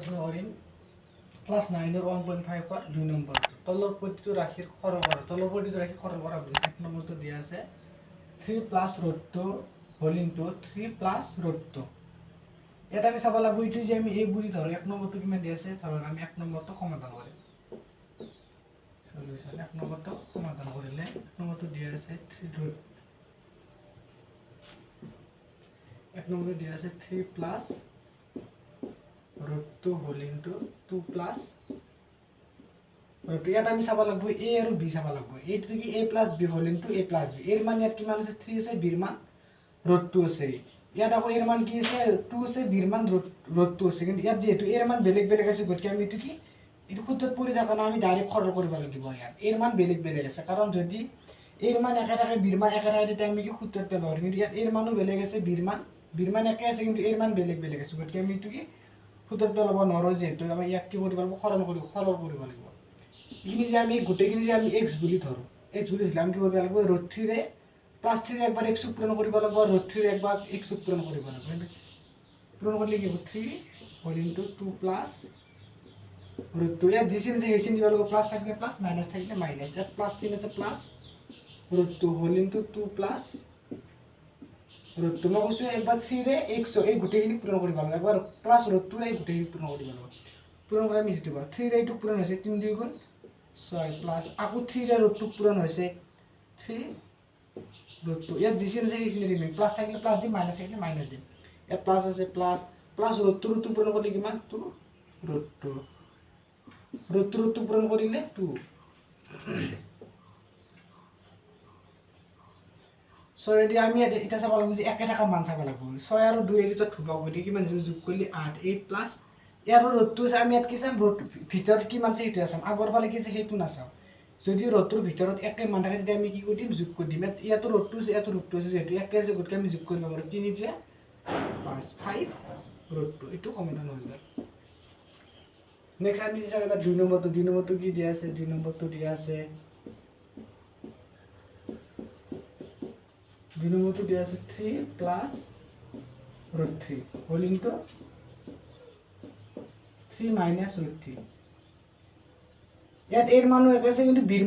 প্ৰশ্ন কৰিম class 9 1.5 2 number তলৰ প্ৰতিটো ৰাশিৰ সৰল কৰা তলৰ প্ৰতিটো ৰাশি সৰল কৰা বুলি 1 নম্বৰটো দিয়া আছে 3 প্লাছ √2 হোল ইনটু 3 প্লাছ √2 এটা আমি চাব লাগিব ইটো যে আমি এই বুলি ধৰো 1 নম্বৰটো কিমান দিয়া আছে ধৰক আমি 1 নম্বৰটো সমাধান কৰিম সলিউশন 1 নম্বৰটো সমাধান কৰিলে 1 নম্বৰটো দিয়া আছে 1 নম্বৰটো দিয়া আছে 3 প্লাছ √2 হোল ইনটু 2 প্লাছ √2 ইয়াত আমি চাব লাগিব a আৰু b চাব লাগিব এইটো কি a plus b whole into a plus b এর মান ইয়াত কিমান আছে 3 আছে b এর মান √2 আছে ইয়াত আকৌ এর মান কি আছে 2 আছে b এর মান √2 আছে কিন্তু ইয়াত যেহেতু এর মান বেলেগ বেলেগ আছে গতিকে আমি এটো কি এটো সূত্ৰত পৰি থকা না আমি ডাইৰেক্ট সৰল কৰিব লাগিব ইয়াত এৰ মান বেলেগ বেলেগ আছে কাৰণ যদি এৰ মান একে থাকে b এৰ মান একে থাকে তেতিয়া আমি কি সূত্ৰত পেলাব কিন্তু ইয়াত এর মানো বেলেগ আছে b এর মান একে আছে কিন্তু এর মান বেলেগ বেলেগ আছে গতিকে আমি এটো কি সূত্ৰত পেলাব নোৱাৰো যেহেতু আমি ইয়াক কি কৰিব লাগিব সৰল কৰিব লাগিব ইখিনি যে আমি গোটেইখিনি যে আমি x বুলি ধৰো x বুলি ধৰিলে আমি কি কৰিব লাগিব √3 ৰে +3 ৰে একবাৰ x পূৰণ কৰিব লাগিব √3 ৰে একবাৰ x পূৰণ কৰিব লাগিব পূৰণ কৰিলে কি হ'ব 3 হোল ইনটু 2 প্লাছ √2 ইয়াত যি চিন আছে সেই চিন দিব লাগিব প্লাছ থাকিলে প্লাছ মাইনাছ থাকিলে মাইনাছ ইয়াত প্লাছ চিন আছে প্লাছ √2 হোল ইনটু 2 প্লাছ √2 মই কৈছো একবাৰ 3 ৰে x এই গোটেইখিনি পূৰণ কৰিব লাগিব একবাৰ প্লাছ √2 ৰে গোটেইখিনি পূৰণ কৰিব লাগিব পূৰণ কৰি আমি দিব 3 ৰে এইটো পূৰণ হৈছে 3 2 গুণ 6 প্লাস আকু 3 রে √2 পূরণ হয়েছে 3 √2 ইয়াত যি চিন আছে সেই চিন দিম প্লাস থাকলে প্লাস দিম মাইনাস থাকলে মাইনাস দিম ইয়াত প্লাস আছে প্লাস √2 পূরণ করলে কিমান 2 √2 পূরণ করিলে 2 সো এডি আমি এটা চাব লাগিব যে একে টাকা মান চাব লাগিব 6 আৰু 2 এদিত ঠুবা গতি কিমান যোগ কৰিলে 8 8 প্লাস ইয়াৰ √2 আমি ইয়াত কি চাম ভিতৰত কি মান আছে এইটো আছাম আগৰ ফালে কি আছে সেইটো নাচাও যদি √2 ভিতৰত একে মান থাকে তেতিয়া আমি কি কৰি দিম যোগ কৰি দিম ইয়াত √2 আছে ইয়াত √2 আছে যেটো একে আছে গতিকে আমি যোগ কৰিব পাৰো 3 × 5 5 √2 এইটো সমাধান হৈ গ'ল নেক্সট আমি চাম এবাৰ 2 নম্বৰটো কি দিয়া আছে 2 নম্বৰটো দিয়া আছে 2 নম্বৰটো দিয়া আছে 3 প্লাস √3 হোল ইনটু 3 মাইনাস √3 ইয়াত এর মানো এক আছে কিন্তু বির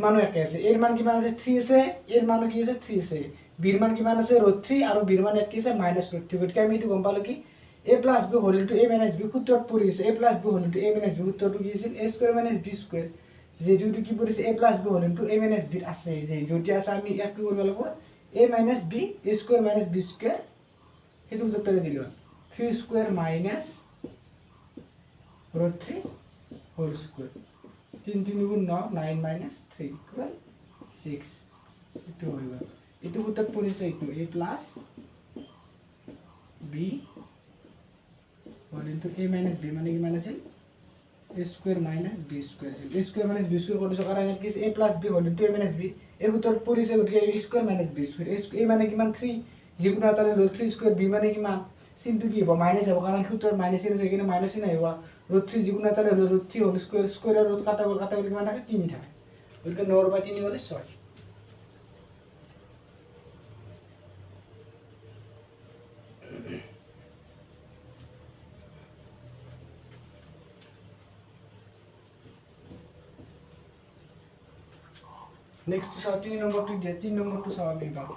মানো এক আছে এর মান কিমান আছে 3 আছে এর মানো কি আছে 3 আছে বির মান কিমান আছে √3 আৰু বির মান এক কি আছে -√3 গতিকে আমি এটো গম পালো কি a + b whole into a - b সূত্ৰত পৰিছে a + b whole into a - b সূত্ৰটো কি আছিল a² - b² যেটো কি পৰিছে a + b whole into a - b আছে যে যদি আছে আমি ইয়াক কি কৰিব লাগিব a - b a² - b² হেতু সূত্ৰত পেলাই দিলো 3² - √3 whole square 3 3 গুণ 9 9 minus 3 equal 6 এটো হৈ গ'ল এটো সূত্ৰত পৰিছে এটো a plus b whole into a minus b মানে কি মানে আছিল a square minus b square আছিল a square minus b square কৰিছো কাৰণ ইয়াত কি a plus b whole into a minus b এই সূত্ৰত পৰিছে গতিকে a square minus b square a মানে কিমান 3 যিকোনো এটা লৈ 3 square b মানে কিমান চিনটো কি হ'ব মাইনাস হ'ব কাৰণ সূত্ৰত মাইনাস চিন আছে কিন্তু মাইনাস চিন আহিব √3 যিকোনো এটা লৈ √3 হোল স্কয়ার ৰুট কাটা কিমান থাকে 3 থাকে গতিকে 9/3 হলে 6 নেক্সট 3 নম্বৰটো দিয়া 3 নম্বৰটো চাও আমি এবাৰ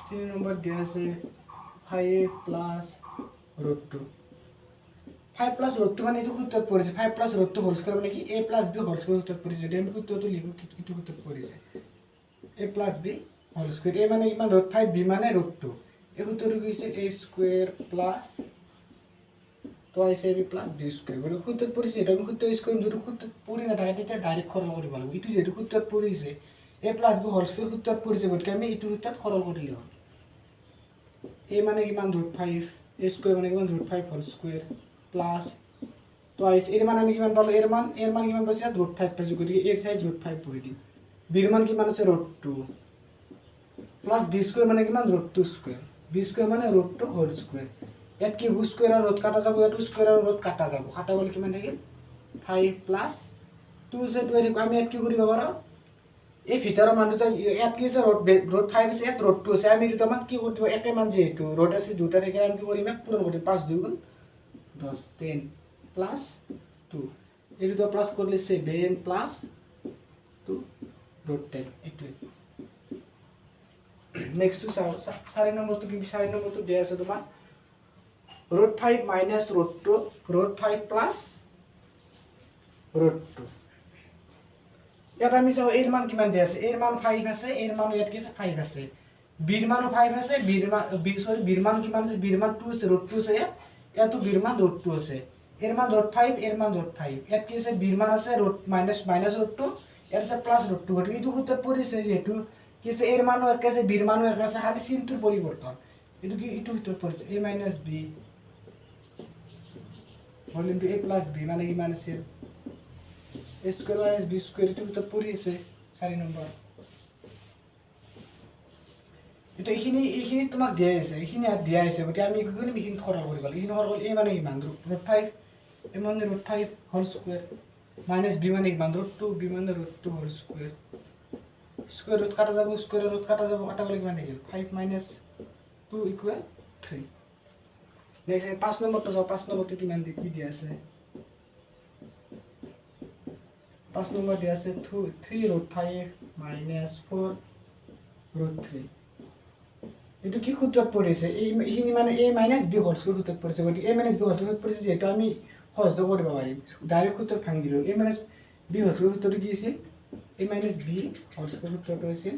3 নম্বৰ দিয়া আছে 5 plus √2 5 plus √2 মানে এটো সূত্ৰত পৰিছে 5 plus √2 হোল স্কয়াৰ মানে কি a plus b whole square সূত্ৰত পৰিছে যদি আমি সূত্ৰটো লিখো কিটো সূত্ৰত পৰিছে a plus b whole square a মানে কিমান √5 b মানে √2 এই সূত্ৰটো কি হৈছে a square plus twice ab plus b square মানে সূত্ৰত পৰিছে এটা আমি সূত্ৰ ইউজ কৰিম যদি সূত্ৰত পৰি না থাকে তেতিয়া ডাইৰেক্ট সৰল কৰিব লাগিব ইটো যেটো সূত্ৰত পৰিছে a plus b whole square সূত্ৰত পৰিছে গতিকে আমি ইটো সূত্ৰত সৰল কৰিলে হ'ল a মানে কিমান √5 a স্কয়াৰ মানে কিমান √5 হোল স্কয়াৰ প্লাস টুৱাইস এর মান আমি কিমান পালো এর মান কিমান পাইছে √5 পাইছো গতিকে a ঠাইত √5 বহি দিম b এর মান কিমান আছে √2 প্লাস b স্কয়ার মানে কিমান √2 স্কয়ার b স্কয়ার মানে √2 হোল স্কয়ার ইয়াত কি স্কয়ার আর √2 কাটা যাব ইয়াত স্কয়ার আর √2 কাটা যাব কাটা গলে কিমান থাকিল 5 প্লাস 2 আছে 2 এর আমি ইয়াত কি কৰিব পাৰো এই ভিতৰৰ মান দুটা ইয়াত কি আছে ৰুট 5 আছে ইয়াত ৰুট 2 আছে আমি দুটা মান কি কৰিব একে মান যেহেতু ৰুট আছে দুটা থেকে আমি কি কৰিম পূৰণ কৰিম 5 2 গুণ 10 10 প্লাস 2 এই দুটা প্লাস করলে 7 প্লাস 2 ৰুট 10 এইটো নেক্সট টু 4 নম্বৰটো কি 4 নম্বৰটো দিয়া আছে তোমাৰ root 5 minus root 2 root 5 plus root 2 ইয়াত আমি চাও এর মান কিমান দিয়া আছে এর মান 5 আছে এর মান ইয়াত কি আছে 5 আছে বির মানও 5 আছে বির মান কিমান আছে বির মান 2 আছে ৰুট 2 আছে ইয়াতো বিৰ মান ৰুট 2 আছে এৰ মান ৰুট 5 এৰ মান ৰুট 5 ইয়াত কি আছে বিৰ মান আছে ৰুট মাইনাস ৰুট 2 ইয়াত আছে প্লাস ৰুট 2 গতিকে এইটো সূত্ৰত পৰিছে যেহেতু কি আছে এৰ মানও এক আছে বিৰ মানও এক আছে খালি চিহ্নটোৰ পৰিৱৰ্তন এইটো কি এইটো সূত্ৰত পৰিছে a - b whole into a + b মানে কিমান আছে a square minus b square এটা তো পড়িয়েছে 4 নম্বর এটা এইখিনি তোমাক দিয়া আছে এইখিনি আর দিয়া আছে গতি আমি কি কৰিম এইখিনি সৰল কৰিব লাগিব এইখিনি সৰল a মানে কিমান ৰুট 5 a মানে root 5 whole square minus b মানে কিমান ৰুট 2 b মানে root 2 whole square square root কাটা যাব স্কয়াৰ ৰুট কাটা যাব কাটা গলে কিমান থাকিল 5 মাইনাস 2 ইকুয়াল 3 নেক্সট 5 নম্বৰটো চাও 5 নম্বৰটো কিমান কি দিয়া আছে 5 নম্বৰ দিয়া আছে 3 ৰুট 5 মাইনাস 4 ৰুট 3 এটো কি সূত্ৰত পৰিছে এইখিনি মানে a minus b whole square সূত্ৰত পৰিছে গতি a minus b whole square পৰিছে যেটো আমি সহজ কৰিব পাৰিম ডাইৰেক্ট সূত্ৰত ভাঙি দিলো a minus b whole square সূত্ৰটো কি আছিল a minus b whole square সূত্ৰটো আছিল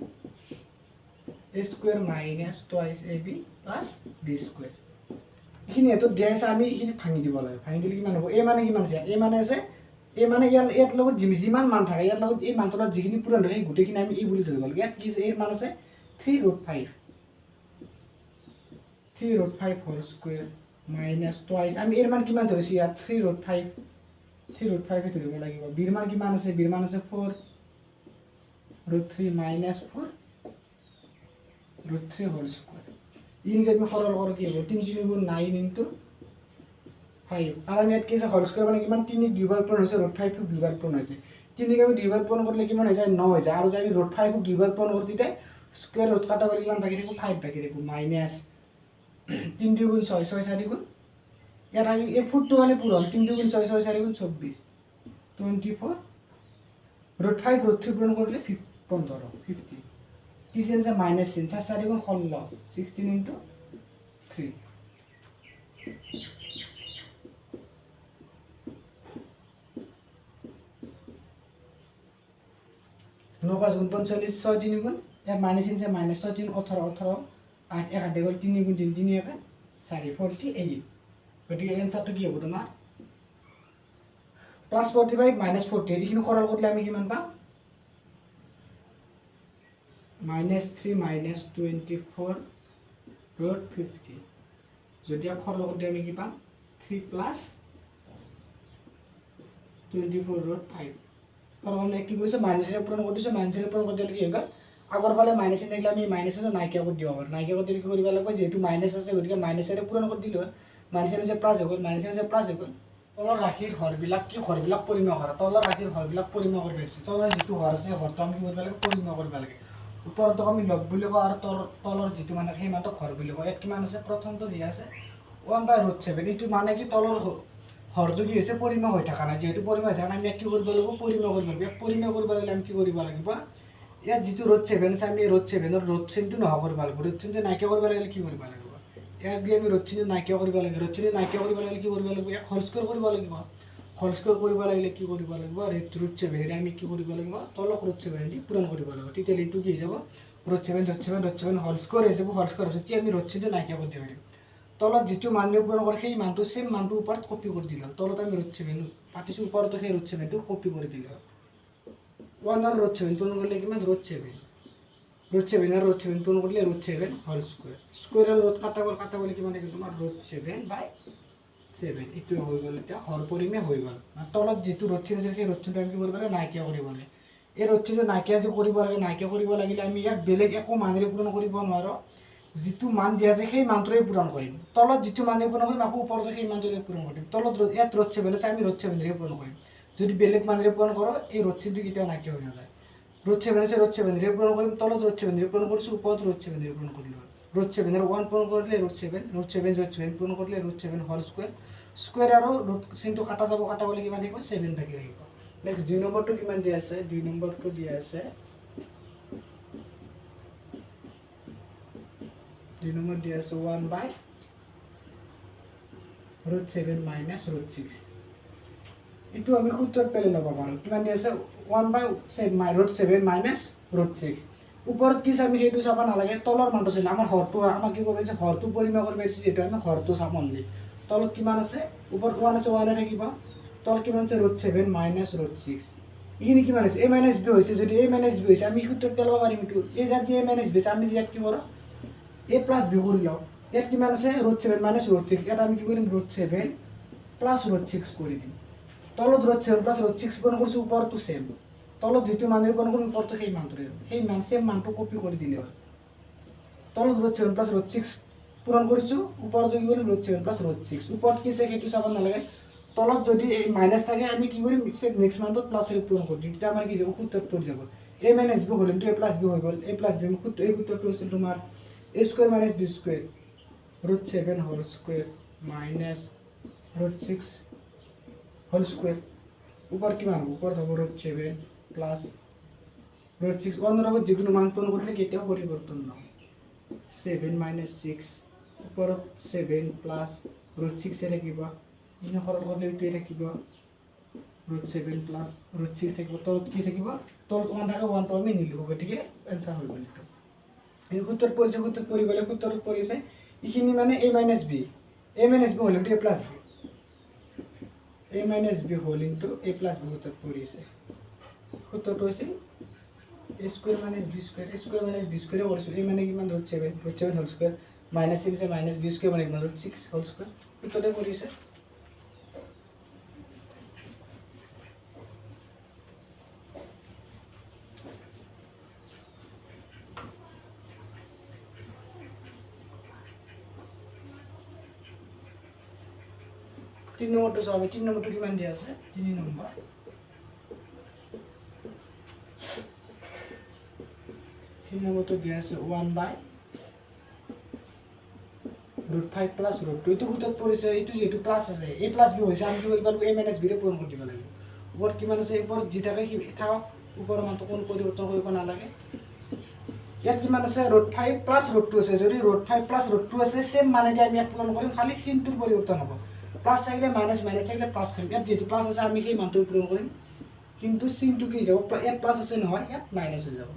a square minus twice ab plus b square এইখিনি এটো দিয়া আছে আমি এইখিনি ভাঙি দিব লাগে ভাঙি দিলে কিমান হ'ব a মানে কিমান আছে a মানে আছে এই মানে ইয়াত লগত যিমান মান থাকে ইয়াত লগত এই মানটোৰ যিখিনি পূৰণ হয় গুটেখিনি আমি এই বুলি ধৰিব লাগে ইয়াত কি আছে এই মান আছে 3 root 5 whole square minus twice আমি এৰ মান কিমান ধৰিছো ইয়াত 3 ৰুট 5 এ ধৰিব লাগিব বিৰ মান কিমান আছে বিৰ মান আছে 4 root 3 minus 4 root 3 whole square ইন যে আমি সৰল কৰো কি হ'ব 3 3 গুণ 9 ইনটু 5 কাৰণ ইয়াত কি আছে হোল স্কয়াৰ মানে কিমান 3 দুইবাৰ পূৰণ হৈছে ৰুট 5 দুইবাৰ পূৰণ হৈছে 3 ক আমি দুইবাৰ পূৰণ কৰিলে কিমান হৈ যায় 9 হৈ যায় আৰু যদি ৰুট 5 দুইবাৰ পূৰণ কৰিতে স্কয়াৰ ৰুট কাটা গলে কিমান বাকি থাকিব 5 বাকি থাকিব মাইনাস 3 2 গুণ 6 6 4 গুণ ইয়াত আমি এই ফুটটো মানে পূৰণ 3 2 গুণ 6 6 4 গুণ 24 24 ৰুট 5 ৰুট 3 পূৰণ কৰিলে 15 50 কি আছে মাইনাস চিন 4 4 গুণ 16 16 ইনটু 3 9 5 গুণ 45 6 3 গুণ ইয়াত মাইনাস ইনছে মাইনাস 6 3 18 18 8 1 8 গল 3 গুণ 3 3 1 4 48 গতিকে এনসারটো কি হ'ব তোমাৰ প্লাস 45 মাইনাস 40 এইখিনি সৰল কৰিলে আমি কিমান পাম মাইনাস 3 মাইনাস 24 ৰুট 50 যদি আমি সৰল কৰিলে আমি কি পাম 3 প্লাস 24 ৰুট 5 সৰল কি কৰিছে মাইনাসে পূৰণ কৰিছে মাইনাসে পূৰণ কৰিলে কি হ'ব আগৰ ফালে মাইনাস থাকিলে আমি মাইনাসটো নাইকিয়া কৰি দিব পাৰো নাইকিয়া কৰি কি কৰিব লাগিব যেহেতু মাইনাস আছে গতিকে মাইনাসেৰে পূৰণ কৰি দিলো মাইনাসেৰে যে প্লাস হ'ব মাইনাসেৰে যে প্লাস হ'ব তলৰ ৰাশিৰ হৰবিলাক কি হৰবিলাক পৰিমেয় হৰ তলৰ ৰাশিৰ হৰবিলাক পৰিমেয় কৰিব আছে তলৰ যিটো হৰ আছে হৰটো আমি কি কৰিব লাগে পৰিমেয় কৰিব লাগে ওপৰটো আমি লব বুলি কওঁ আৰু তলৰ যিটো মানে সেই মানটো হৰ বুলি কওঁ ইয়াত কিমান আছে প্ৰথমটো দিয়া আছে 1/√7 এইটো মানে কি তলৰ হৰটো কি হৈছে পৰিমেয় হৈ থকা নাই যেহেতু পৰিমেয় হৈ থকা নাই আমি কি কৰিব লাগিব পৰিমেয় কৰিব লাগিব পৰিমেয় কৰিব লাগিলে আমি কি কৰিব লাগিব ইয়াত যিটো √7 আছে আমি √7 ৰ √7টো নোহোৱা কৰিব লাগিব √7টো নাইকিয়া কৰিব লাগিলে কি কৰিব লাগিব ইয়াত যে আমি √7টো নাইকিয়া কৰিব লাগে √7টো নাইকিয়া কৰিব লাগিলে কি কৰিব লাগিব ইয়াক হোল স্কয়াৰ কৰিব লাগিব হোল স্কয়াৰ কৰিব লাগিলে কি কৰিব লাগিব √7 এৰে আমি কি কৰিব লাগিব তলক √7 দি পূৰণ কৰিব লাগিব তেতিয়া এইটো কি হৈ যাব √7 হোল স্কয়াৰ হৈ যাব হোল স্কয়াৰ হৈছে আমি √7টো নাইকিয়া কৰি দিব পাৰিম তলত যিটো মান পূৰণ কৰে সেই মানটো সেম মানটো ওপৰত কপি কৰি দিলো তলত আমি √7 পাতিছো ওপৰত সেই √7টো কপি কৰি দিলো 1 আর √7 পূরণ করলে কিমান √7 আর √7 পূরণ করলে √7 হোল স্কয়ার স্কয়ার আর √7 কাটা গলে কিমান থাকিল তোমাৰ √7/7 ইটো হৈ গল এতিয়া হৰ পৰিমেয় হৈ গল তলত যেটো √7 আছে সেই √7টো আমি কি কৰিব লাগে নাইকিয়া কৰিব লাগে এই √7টো নাইকিয়া যে কৰিব লাগে নাইকিয়া কৰিব লাগিলে আমি ইয়াক বেলেগ একো মানেৰে পূৰণ কৰিব নোৱাৰো যেটো মান দিয়া যায় সেই মানটোৰে পূৰণ কৰিম তলত যেটো মানে পূৰণ কৰিম আকৌ ওপৰত সেই মানটোৰে পূৰণ কৰিম তলত ইয়াত √7 আছে আমি √7 ৰে পূৰণ কৰিম যদি বেলেগ মানেৰে পূৰণ কৰো এই √7টো কেতিয়াও নাইকিয়া হৈ নাযায় √7 আছে √7 এর পূরণ করলাম তলত √7 এর পূরণ করছি উপর √7 এর পূরণ করলাম √7 এর 1 পূরণ করলে √7 পূরণ করলে √7 হোল স্কয়ার স্কয়ার আর রুট কিন্তু কাটা যাব কাটা বলে কিমান দিব 7 ভাগে রাখিব নেক্সট 2 নম্বরটো কিমান দিয়া আছে 2 নম্বরটো দিয়া আছে 2 নম্বর দিয়া আছে 1/√7 মাইনাস √6 itu আমি সূত্র পেলে লব পাৰো কিমান দি আছে 1/7 মাইনাস √6 উপৰত কি আমি হেতু চাবা নালাগে তলৰ মানটো আছে আমাৰ হৰটো আমাক কি কৰিছে হৰটো পৰিমাপ কৰিব আছে যেটো আমি হৰটো চাম অনলি তলত কিমান আছে উপৰত 1 আছে 1 থাকিব তল কিমান আছে √7 মাইনাস √6 ইখিনি কিমান আছে a মাইনাস b হৈছে যদি a মাইনাস b হৈছে আমি সূত্ৰত পেলাব পাৰিম ইটো a যাত যে a মাইনাস b আমি ইয়াত কি কৰো a প্লাস b কৰি লও ইয়াত কিমান আছে √7 মাইনাস √6 ইয়াত আমি কি কৰিম √7 প্লাস √6 কৰি দিম তলত √7 প্লাস √6 পূরণ করছি উপর তো সেম তলত যেটো মানের পূরণ করব উপর তো সেই মানটো সেই মান সেম মানটো কপি করে দিলে হয় তলত √7 প্লাস √6 পূরণ কৰিছো উপর যদি করি √7 প্লাস √6 উপর কি আছে সেইটো চাব নালাগে তলত যদি এই মাইনাস থাকে আমি কি কৰিম নেক্সট মানটো প্লাস এৰ পূৰণ কৰি দিম এটা আমাৰ কি যাব সূত্ৰত পৰি যাব a minus b whole a plus b হৈ গল a প্লাস b সূত্র এই সূত্রটো আছে তোমাৰ a square minus b square √7 whole square minus √6 whole square উপর কি মান উপর হবে √7 প্লাস √6 অন্যরকম যে কোনো মান পূরণ করলে কেটেও পরিবর্তন না 7 মাইনাস 6 উপর 7 প্লাস √6 এর কিবা ইনে সরল করলে এটাই থাকিব √7 প্লাস √6 থাকিব তো কি থাকিব তো 1 টাকা 1 পাবে নিলু গটিকে आंसर হইব এটা এই সূত্র পরি গলে সূত্র পরিছে ইখিনি মানে a মাইনাস b হলো a plus b a minus b whole into a plus b সূত্র পড়িছে সূত্রটো আছে a square minus b square পড়িছে a মানে কিমান √7 whole square minus 6 আছে minus b square মানে কিমান √6 whole square সূত্রটো পড়িছে तीन नंबर तो सॉल्व 3 नंबर तो किमान दिया আছে 3 नंबर 3 नंबर तो दिया আছে 1/√5 প্লাস √2 এটো সূত্ৰত পৰিছে এটো যেটো প্লাস আছে a প্লাস b হৈছে আমি কি কৰিব লাগিব a মাইনাস b ৰে পূৰণ কৰি দিব লাগিব ওপৰত কিমান আছে ওপৰত যেটাকে কি থাকক ওপৰৰ মানটো কোন পৰিৱৰ্তন কৰিব নালাগে ইয়াত কিমান আছে √5 প্লাস √2 আছে যদি √5 প্লাস √2 আছে সেম মানেদি আমি পূৰণ কৰিম খালি চিনটোৰ পৰিৱৰ্তন হ'ব প্লাস থাকলে মাইনাস থাকলে প্লাস করিম ইয়াত যেটো প্লাস আছে আমি সেই মানটো পূরণ করিম কিন্তু চিনটো কি যাব ইয়াত প্লাস আছে নহয় ইয়াত মাইনাস হৈ যাব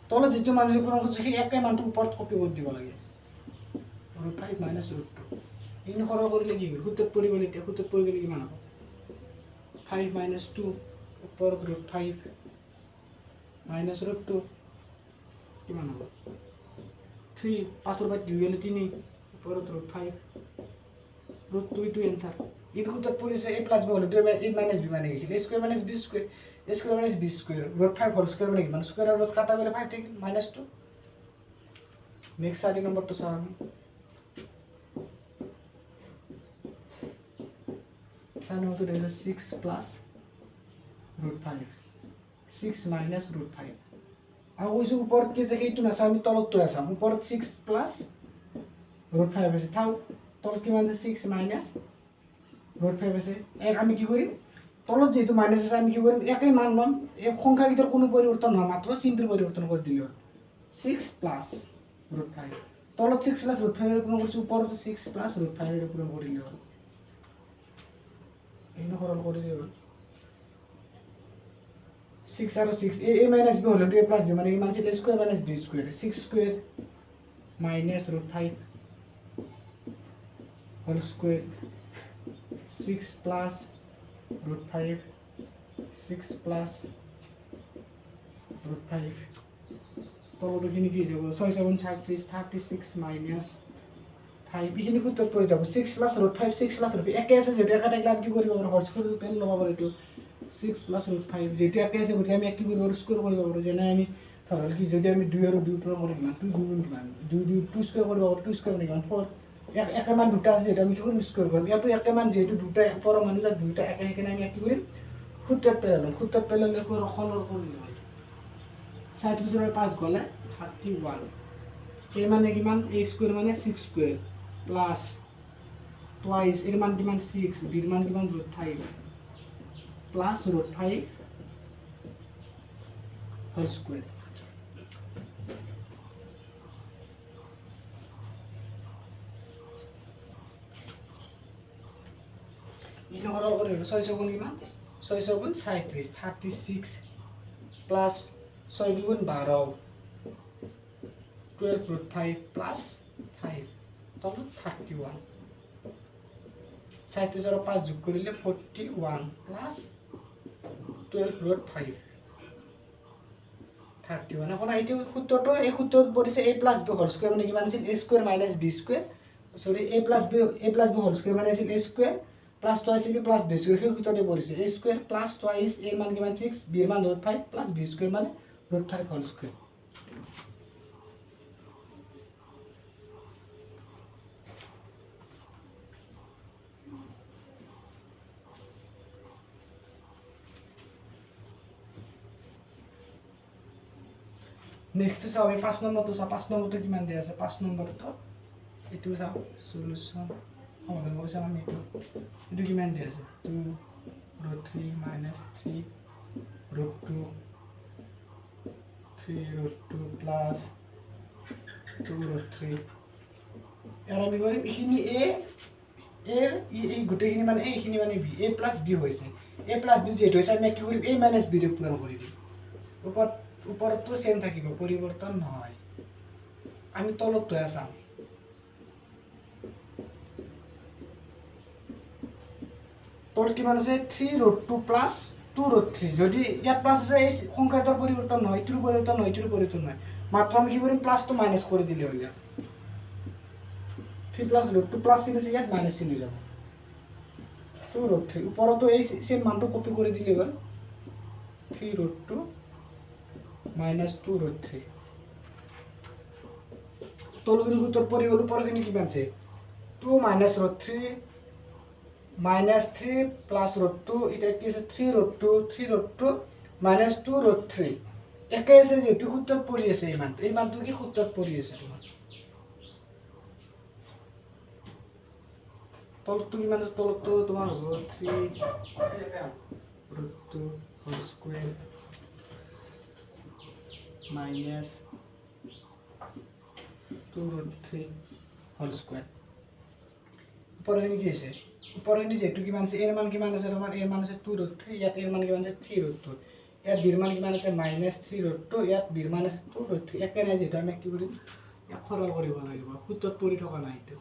তলে যেটো মানটো পূরণ কৰিছে সেই একে মানটো ওপৰত কপি কৰি দিব লাগে √5 মাইনাস √2 ইনি সৰল কৰিলে কি হ'ব সূত্ৰত পৰি গলে এতিয়া সূত্ৰত পৰি গলে কিমান হ'ব 5 মাইনাস 2 ওপৰত √5 মাইনাস √2 কিমান হ'ব 3 5 ৰ বাদ 2 গলে 3 ওপৰত √5 √2 to आंसर ये সূত্ৰত পৰিছে a plus b whole a minus b মানে গিছিল a square minus b square √5 whole square মানে কিমান স্কয়ার আর কাটা গলে 5 থাকে মাইনাস 2 নেক্সট 4 নম্বর তো চাও আমি 4 নম্বর তো আছে 6 প্লাস √5 6 মাইনাস √5 আর ওই যে উপর কি যে এইটো না আমি তলত তো আসাম উপর 6 প্লাস √5 আছে তাও তলত কিমান আছে 6 মাইনাস √5 আছে এক আমি কি করি তলত যেহেতু মাইনাস আছে আমি কি করি একই মান লম এই সংখ্যার ভিতর কোনো পরিবর্তন না মাত্র চিহ্নের পরিবর্তন করে দিলে 6 প্লাস √5 তলত 6 প্লাস √5 এর পূরণ করছি উপর তো 6 প্লাস √5 এর পূরণ করে দিলে এই না সরল করে দিলে 6 আর 6 a মাইনাস b হলো a প্লাস b মানে কি মানে a square minus b square 6 square minus √5 whole square 6 plus √5 6 plus √5 তো ওখানে কি যাব 6 7 36 মাইনাস 5 এখানে কত পড়ে যাব 6 plus √5 6 plus √5 একে আছে যেটা একা থাকলে আমি কি করব আমরা হর স্কয়ার পেন লবা বলে তো 6 plus √5 যেটা একে আছে ওটা আমি কি করব স্কয়ার করব বলে যে না আমি তাহলে কি যদি আমি 2 আর 2 পূরণ করি না 2 গুণ মান 2 স্কয়ার করব 2 স্কয়ার মানে 4 একটা মান দুটা আছে যেটা আমি কি করব স্কয়ার করব ইয়াতো একটা মান যেহেতু দুটা পরমাণু যা দুইটা একা এখানে আমি কি করি সূত্র পেলাম সূত্র পেলাম দেখো রখলর করে নিলাম 37 5 গ'লে 31 এই মানে কিমান a স্কয়ার মানে 6 স্কয়ার প্লাস টুৱাইস এর মান কিমান 6 b এর মান কিমান √5 প্লাস √5 হোল স্কয়ার ইনো হরল করে 600 গুণ কিমান 600 গুণ 37 36 প্লাস 6 গুণ 12 12 √5 প্লাস 5 তখন 31 37 আর 5 যোগ করিলে 41 প্লাস 12 √5 31 এখন এইটো সূত্রটো এই সূত্রত পৰিছে a + b হোল স্কয়ার মানে কিমান আছিল a square - b square sorry a + b whole square মানে আছিল a square plus twice b plus b square সেই সূত্ৰতে পৰিছে a square plus twice a মান কিমান 6 b এর মান √5 প্লাস b স্কয়ার মানে √5 হোল স্কয়ার নেক্সট চাও আমি 5 নম্বৰটো চাও 5 নম্বৰটো কিমান দিয়া আছে 5 নম্বৰটো এটো চাও সলিউশন সমাধান কৰিছা আমি এটো কিমান দিয়া আছে 2 √3 - 3 √2 3 √2 প্লাস 2 √3 এর আমি কৰিম ইখিনি a এর এই গোটেইখিনি মানে এইখিনি মানে b a + b হৈছে a + b যেটো হৈছে আমি কি কৰিম a - b ৰে পূৰণ কৰি দিম উপরতো সেম থাকিব পরিবর্তন নহয় আমি তলত তো আসাম তোর কিমান আছে 3 √2 প্লাস 2 √3 যদি ইয়াত প্লাস আছে এই সংখ্যাটার পরিবর্তন নহয় ইটোর পরিবর্তন নহয় ইটোর পরিবর্তন নহয় মাত্র আমি কি করিম প্লাস তো মাইনাস করে দিলে হইল 3 প্লাস √2 প্লাস চিন আছে ইয়াত মাইনাস চিন যাব 2 √3 উপরতো এই সেম মানটো কপি করে দিলে হইল 3 √2 -2 √3 তলগুলো উত্তর পরিবল উপরখিনি কি মানছে 2 - √3 -3 প্লাস √2 এটা কি আছে 3 √2 -2 √3 একে আছে যে এটো সূত্রত পৰি আছে এই মানটো কি সূত্ৰত পৰি আছে তোমার তলটো কি মানে তলটো তোমার হ'ব 3 √2 whole square minus 2 √3 whole square উপরখিনি কি আছে উপরখিনি যেটো কি মানছে এর মান কিমান আছে তোমার এর মান আছে 2 √3 ইয়াত এর মান কিমান আছে 3 √2 ইয়াত বির মান কিমান আছে -3 √2 ইয়াত বির মান আছে 2 √3 একে নাই যেটো আমি কি কৰিম এক সৰল কৰিব লাগিব সূত্ৰত পৰি থকা নাই এটো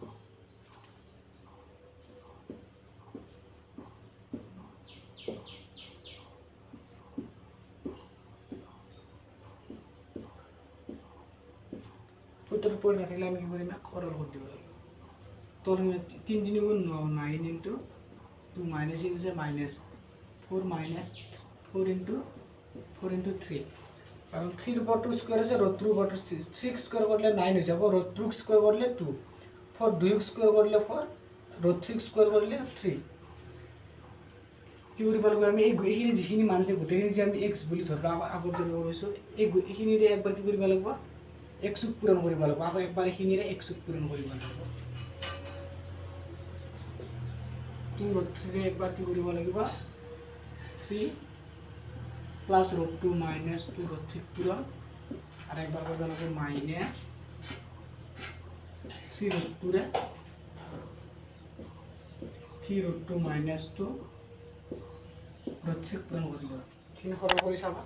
উত্তর পড়ে না থাকলে আমি কি করি না খরল করে দিব তোর 3 3 গুণ 9 ইনটু 2 মাইনাস ইনসে মাইনাস 4 মাইনাস 4 ইনটু 3 কারণ 3 উপর 2 স্কয়ার আছে √2 উপর 6 স্কয়ার করলে 9 হয়ে যাব √2 স্কয়ার করলে 2 4 2 স্কয়ার করলে 4 √3 স্কয়ার করলে 3 কি কৰিব লাগিব আমি এইখিনি যিখিনি মান আছে গোটেইখিনি যে আমি x বুলি ধৰবা আগৰ দৰে কৰিছো এইখিনিৰে একবাৰ কি কৰিব লাগিব x পূৰণ কৰিব লাগিব আকৌ একবাৰ এইখিনিৰে x পূৰণ কৰিব লাগিব 2 √3 ৰে একবাৰ কি কৰিব লাগিব 3 প্লাস √2 মাইনাস 2 √3 পূরণ আর একবার করব না মাইনাস 3 √2 রে 3 √2 মাইনাস 2 √3 পূরণ করিব ঠিক খরচ কৰি চাবা